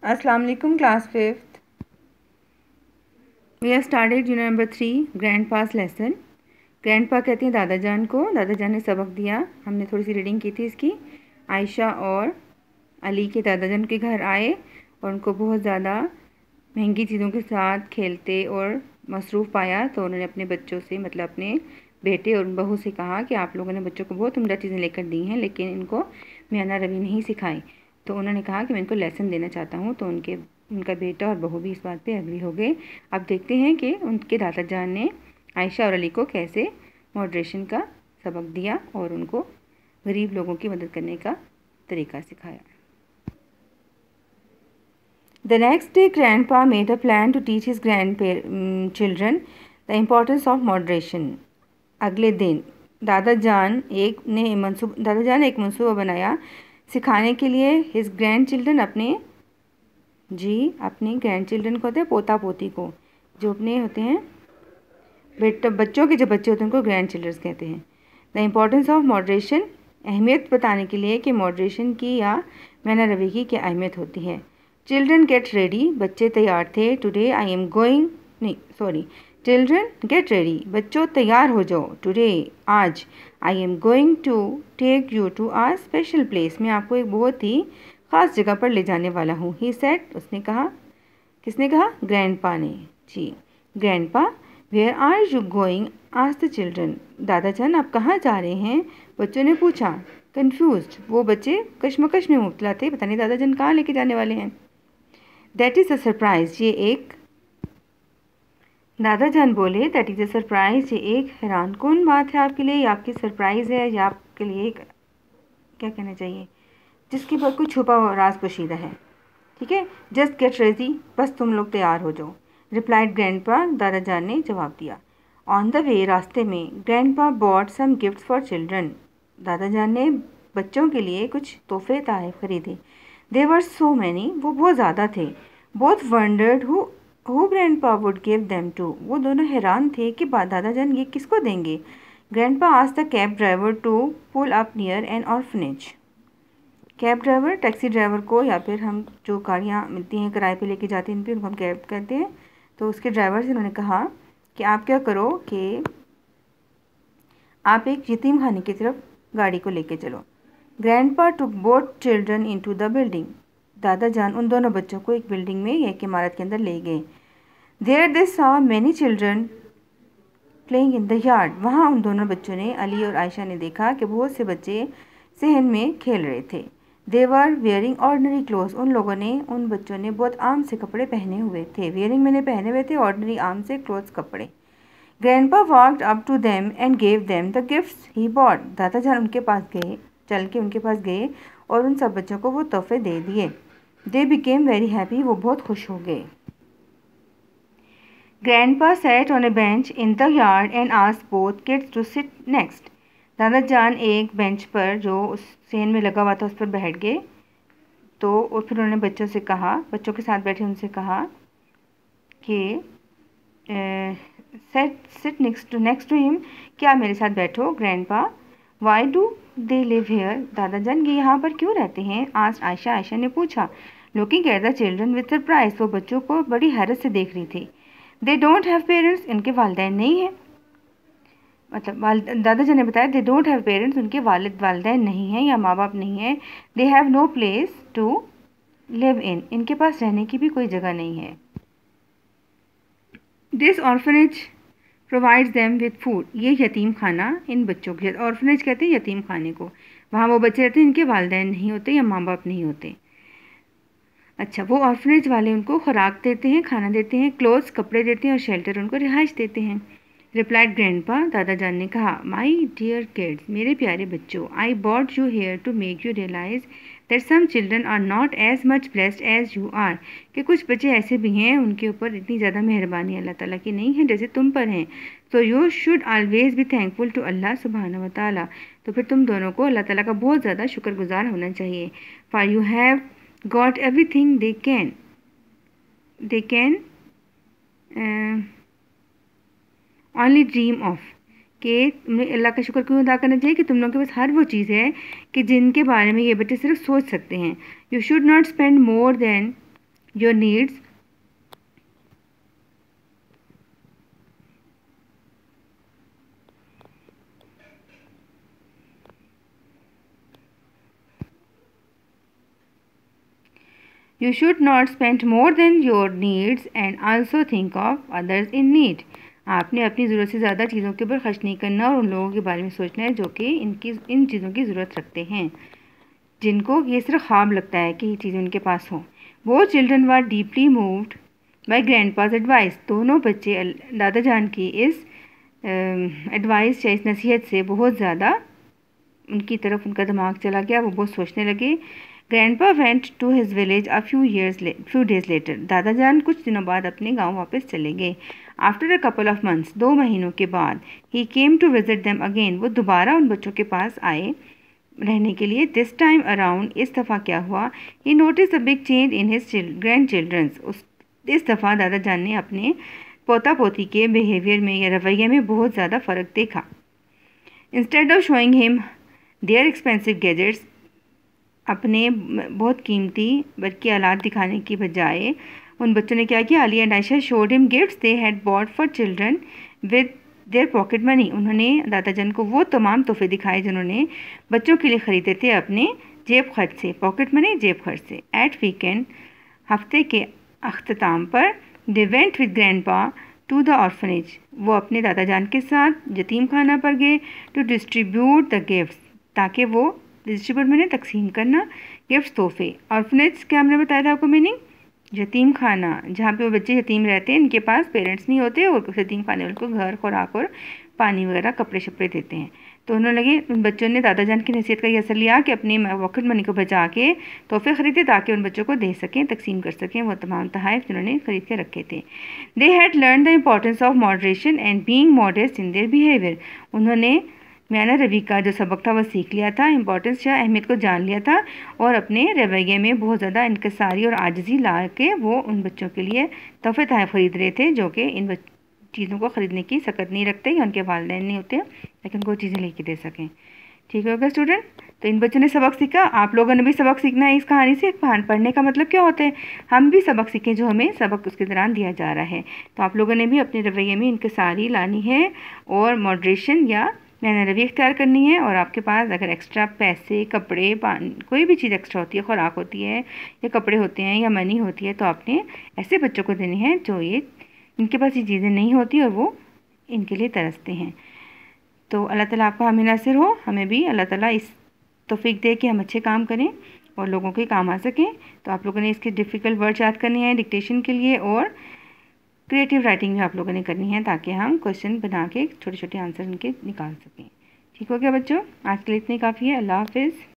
अस्सलाम वालेकुम class 5th। We have started unit number 3 grandpa's lesson. Grandpa कहते हैं दादा जान को। दादा जान ने सबक दिया। हमने थोड़ी सी रीडिंग की थी इसकी। आयशा और अली के दादा जान के घर आए और उनको बहुत ज़्यादा महंगी चीज़ों के साथ खेलते और मसरूफ़ पाया, तो उन्होंने अपने बच्चों से मतलब अपने बेटे और बहू से कहा कि आप लोगों ने बच्चों को बहुत उम्दा चीज़ें लेकर दी हैं लेकिन इनको मियाना रवि नहीं सिखाई। तो उन्होंने कहा कि मैं इनको लेसन देना चाहता हूँ, तो उनका बेटा और बहू भी इस बात पे एग्री हो गए। अब देखते हैं कि उनके दादा जान ने आयशा और अली को कैसे मॉडरेशन का सबक दिया और उनको गरीब लोगों की मदद करने का तरीका सिखाया। The next day, Grandpa made a plan to teach his grandchildren the importance of moderation. अगले दिन दादा जान एक मंसूबा बनाया सिखाने के लिए हिज ग्रैंड चिल्ड्रन अपने ग्रैंड चिल्ड्रन को होते हैं पोता पोती को, जो अपने होते हैं बच्चों के जो बच्चे होते हैं उनको ग्रैंड चिल्ड्रंस कहते हैं। द इम्पोर्टेंस ऑफ मॉडरेशन, अहमियत बताने के लिए कि मॉडरेशन की या मियाना रवि की क्या अहमियत होती है। चिल्ड्रन गेट रेडी, बच्चे तैयार थे। Today I am going children get ready, बच्चों तैयार हो जाओ। टुडे आज, I am going to take you to a special place, मैं आपको एक बहुत ही ख़ास जगह पर ले जाने वाला हूँ। ही सेड, उसने कहा। किसने कहा? ग्रैंडपा ने। जी। Grandpa, where are you going? Asked the children, दादा जान आप कहाँ जा रहे हैं? बच्चों ने पूछा। कन्फ्यूज्ड, वो बच्चे कश्मकश में मुब्तला थे, पता नहीं दादा जान कहाँ लेके जाने वाले हैं। दैट इज़ अ सरप्राइज़, ये एक, दादा जान बोले दैट इज़ अ सरप्राइज़, ये एक हैरान कौन बात है आपके लिए, या आपकी सरप्राइज़ है, या आपके लिए एक क्या कहना चाहिए जिसके बाद कोई छुपा हुआ राज पोशीदा है। ठीक है, जस्ट गेट रेडी, बस तुम लोग तैयार हो जाओ। रिप्लाइड ग्रैंडपा, दादा जान ने जवाब दिया। ऑन द वे, रास्ते में, grandpa bought some gifts for children, दादा जान ने बच्चों के लिए कुछ तोहफे खरीदे। दे वर सो मैनी, वो बहुत ज़्यादा थे। Both wondered who grandpa would give them to, वो दोनों हैरान थे कि दादा जान ये किसको देंगे। Grandpa asked the cab driver to pull up near an orphanage, cab driver taxi driver को, या फिर हम जो गाड़ियाँ मिलती हैं किराए पे लेके जाते हैं उनको हम कैब कहते हैं, तो उसके ड्राइवर से उन्होंने कहा कि आप क्या करो कि आप एक यतीम खाने की तरफ गाड़ी को लेके चलो। Grandpa took both children into the building, दादा जान उन दोनों बच्चों को एक बिल्डिंग में, एक इमारत के अंदर ले गए। There they saw many children playing in the yard, वहाँ उन दोनों बच्चों ने, अली और आयशा ने देखा कि बहुत से बच्चे सहन में खेल रहे थे। दे वर वेयरिंग ऑर्डनरी क्लोथ्स, उन बच्चों ने बहुत आम से कपड़े पहने हुए थे। वेयरिंग मैंने पहने हुए थे, ऑर्डनरी आम से क्लोथ्स कपड़े। Grandpa walked up to them and gave them the gifts he bought, दादा जान उनके पास गए, चल के उनके पास गए और उन सब बच्चों को वो तोहफे दे दिए। दे बिकेम वेरी हैप्पी, वो बहुत खुश हो गए। Grandpa sat on a bench in the yard and asked both kids to sit next, दादा जान एक बेंच पर जो उस सेन में लगा हुआ था उस पर बैठ गए, तो और फिर उन्होंने बच्चों के साथ बैठे उनसे कहा कि सिट नेक्स्ट टू हिम, क्या मेरे साथ बैठो। Grandpa, why do they live here, दादा जान ये यहाँ पर क्यों रहते हैं? आज आयशा ने पूछा। Looking at the children with surprise, वो बच्चों को बड़ी हैरत से देख रही थी। दे डोंट हैव पेरेंट्स, इनके वालिदैन नहीं हैं, मतलब दादा जी ने बताया दे डोंट हैव पेरेंट्स, उनके वालिदैन नहीं हैं या माँ बाप नहीं हैं। They have no place to live in, इनके पास रहने की भी कोई जगह नहीं है। This orphanage provides them with food, ये यतीम खाना इन बच्चों के, ऑर्फनेज कहते हैं यतीम खाने को, वहाँ वो बच्चे रहते हैं इनके वालिदैन नहीं होते या माँ बाप नहीं होते। अच्छा, वो ऑर्फनेज वाले उनको खुराक देते हैं, खाना देते हैं, क्लोथ्स कपड़े देते हैं और शेल्टर उनको रिहाइश देते हैं। रिप्लाइड ग्रैंडपा, दादा जान ने कहा। माई डियर किड्स, मेरे प्यारे बच्चों, I bought you here to make you realize that some children are not as much blessed as you are, कि कुछ बच्चे ऐसे भी हैं उनके ऊपर इतनी ज़्यादा मेहरबानी अल्लाह ताला की नहीं है जैसे तुम पर हैं। So you should always be thankful to Allah सुब्हानहू व तआला, तो फिर तुम दोनों को अल्लाह ताला का बहुत ज़्यादा शुक्रगुजार होना चाहिए। For you have got everything they can only dream of, कि तुम्हें अल्लाह का शुक्र क्यों अदा करना चाहिए कि तुम लोगों के पास हर वो चीज़ है कि जिनके बारे में ये बच्चे सिर्फ सोच सकते हैं। You should not spend more than your needs You should not spend more than your needs and also think of others in need. आपने अपनी ज़रूरत से ज़्यादा चीज़ों के ऊपर खर्च नहीं करना और उन लोगों के बारे में सोचना है जो कि इन चीज़ों की ज़रूरत रखते हैं, जिनको ये सिर्फ ख्वाब लगता है कि ये चीज़ें उनके पास हों। वो children were deeply moved by grandpa's advice. दोनों बच्चे दादा जान की इस एडवाइस या इस नसीहत से बहुत ज़्यादा उनकी तरफ उनका दिमाग चला गया, वो बहुत सोचने लगे। Grandpa went to his village a few days later. दादा जान कुछ दिनों बाद अपने गांव वापस चले गए। After a couple of months, 2 महीनों के बाद, he came to visit them again. वो दोबारा उन बच्चों के पास आए रहने के लिए। दिस टाइम अराउंड, इस दफ़ा क्या हुआ, he notice a big change in his grandchildrens. इस दफ़ा दादा जान ने अपने पोता पोती के बिहेवियर में या रवैये में बहुत ज़्यादा फ़र्क देखा। Instead of showing him their expensive gadgets, अपने बहुत कीमती बल्कि आलात दिखाने की बजाय उन बच्चों ने क्या किया, Ali and Ayesha showed him gifts they had bought for children with their pocket money. उन्होंने दादा जान को वो तमाम तोहफे दिखाए जिन्होंने बच्चों के लिए ख़रीदे थे अपने जेब खर्च से, पॉकेट मनी जेब खर्च से। एट वीकेंड, हफ्ते के अख्ताम पर, they went with grandpa to the orphanage. वो अपने दादा जान के साथ यतीम खाना पर गए टू डिस्ट्रीब्यूट द गिफ्ट्स, ताकि वो डिस्ट्रीब्यूट मैंने तकसीम करना गिफ्ट्स तोहफे। ऑर्फनेज क्या हमने बताया था आपको मीनिंग, यतीम खाना, जहाँ पे वो बच्चे यतीम रहते हैं, इनके पास पेरेंट्स नहीं होते और यतीम खाने उनको घर खुराक और पानी वगैरह कपड़े शपड़े देते हैं। तो उन्होंने लगे, उन बच्चों ने दादा जान की नसीहत का ये असर लिया कि अपनी पॉकेट मनी को बचा के तोहफे ख़रीदे ताकि उन बच्चों को दे सकें, तकसीम कर सकें वो तमाम तोहफ़े जिन्होंने ख़रीद के रखे थे। They had learn the importance of moderation and being modest in their behaviour. उन्होंने म्याना रवि का जो सबक था वो सीख लिया था, इम्पोर्टेंस या अहमियत को जान लिया था और अपने रवैये में बहुत ज़्यादा इनकसारी और आजिज़ी ला के वो उन बच्चों के लिए तोहफे तहफ़ ख़रीद रहे थे जो कि इन चीज़ों को ख़रीदने की सकत नहीं रखते या उनके वालिदैन नहीं होते, लेकिन वो चीज़ें लेके दे सकें। ठीक होगा स्टूडेंट, तो इन बच्चों ने सबक सीखा, आप लोगों ने भी सबक सीखना है इस कहानी से। पढ़ने का मतलब क्या होता है, हम भी सबक सीखें जो हमें सबक उसके दौरान दिया जा रहा है। तो आप लोगों ने भी अपने रवैये में इनकसारी लानी है और मॉडरेशन या मैंने रवि इख्तियार करनी है। और आपके पास अगर एक्स्ट्रा पैसे, कपड़े, कोई भी चीज़ एक्स्ट्रा होती है, खुराक होती है या कपड़े होते हैं या मनी होती है, तो आपने ऐसे बच्चों को देनी है जो इनके पास ये चीज़ें नहीं होती और वो इनके लिए तरसते हैं। तो अल्लाह ताला आपका हामी नासिर हो, हमें भी अल्लाह ताला इस तौफीक दे कि हम अच्छे काम करें और लोगों के काम आ सकें। तो आप लोगों ने इसके डिफ़िकल्ट वर्ड याद करने हैं डिक्टेशन के लिए और क्रिएटिव राइटिंग भी आप लोगों ने करनी है ताकि हम क्वेश्चन बना के छोटे छोटे आंसर इनके निकाल सकें। ठीक हो गया बच्चों, आज के लिए इतनी काफ़ी है। अल्लाह हाफिज़।